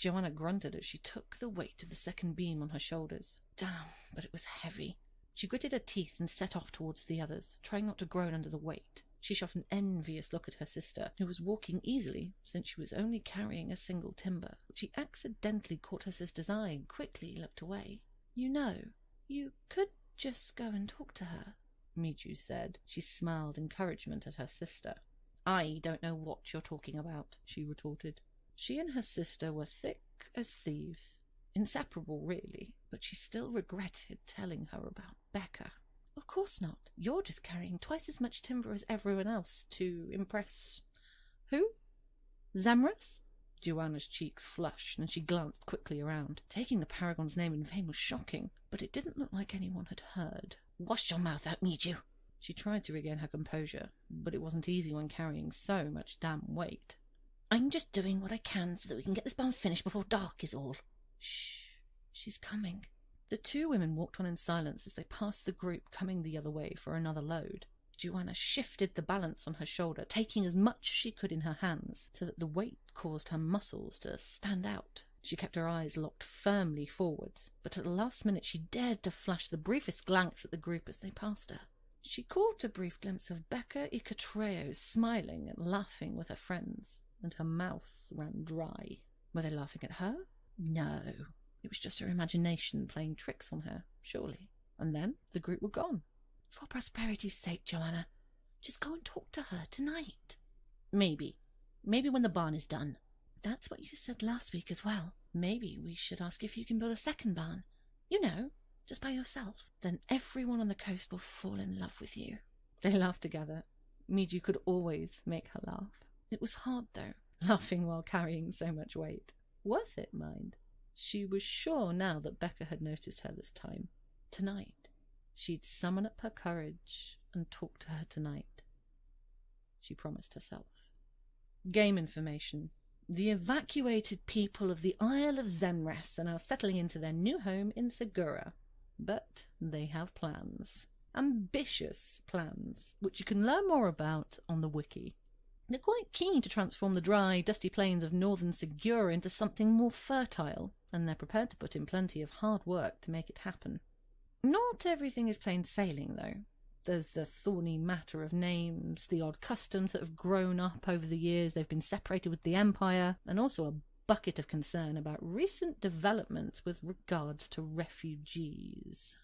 Joanna grunted as she took the weight of the second beam on her shoulders. Damn, but it was heavy. She gritted her teeth and set off towards the others, trying not to groan under the weight. She shot an envious look at her sister, who was walking easily, since she was only carrying a single timber. She accidentally caught her sister's eye and quickly looked away. "You know, you could just go and talk to her," Miju said. She smiled encouragement at her sister. "I don't know what you're talking about," she retorted. She and her sister were thick as thieves. Inseparable, really, but she still regretted telling her about Becca. "Of course not. You're just carrying twice as much timber as everyone else to impress... who? Zamras?" Joanna's cheeks flushed, and she glanced quickly around. Taking the Paragon's name in vain was shocking, but it didn't look like anyone had heard. "Wash your mouth out, Miju." She tried to regain her composure, but it wasn't easy when carrying so much damn weight. "I'm just doing what I can so that we can get this barn finished before dark is all." "Shh, she's coming." The two women walked on in silence as they passed the group coming the other way for another load. Joanna shifted the balance on her shoulder, taking as much as she could in her hands, so that the weight caused her muscles to stand out. She kept her eyes locked firmly forwards, but at the last minute she dared to flash the briefest glance at the group as they passed her. She caught a brief glimpse of Becca Icatreo smiling and laughing with her friends, and her mouth ran dry. Were they laughing at her? No. It was just her imagination playing tricks on her, surely. And then the group were gone. "For prosperity's sake, Joanna, just go and talk to her tonight." Maybe when the barn is done." "That's what you said last week as well. Maybe we should ask if you can build a second barn. You know, just by yourself. Then everyone on the coast will fall in love with you." They laughed together. Miju could always make her laugh. It was hard, though, laughing while carrying so much weight. Worth it, mind. She was sure now that Becca had noticed her this time. Tonight, she'd summon up her courage and talk to her tonight. She promised herself. Game information. The evacuated people of the Isle of Zenres are now settling into their new home in Segura. But they have plans. Ambitious plans, which you can learn more about on the wiki. They're quite keen to transform the dry, dusty plains of northern Segura into something more fertile, and they're prepared to put in plenty of hard work to make it happen. Not everything is plain sailing, though. There's the thorny matter of names, the odd customs that have grown up over the years they've been separated with the Empire, and also a bucket of concern about recent developments with regards to refugees.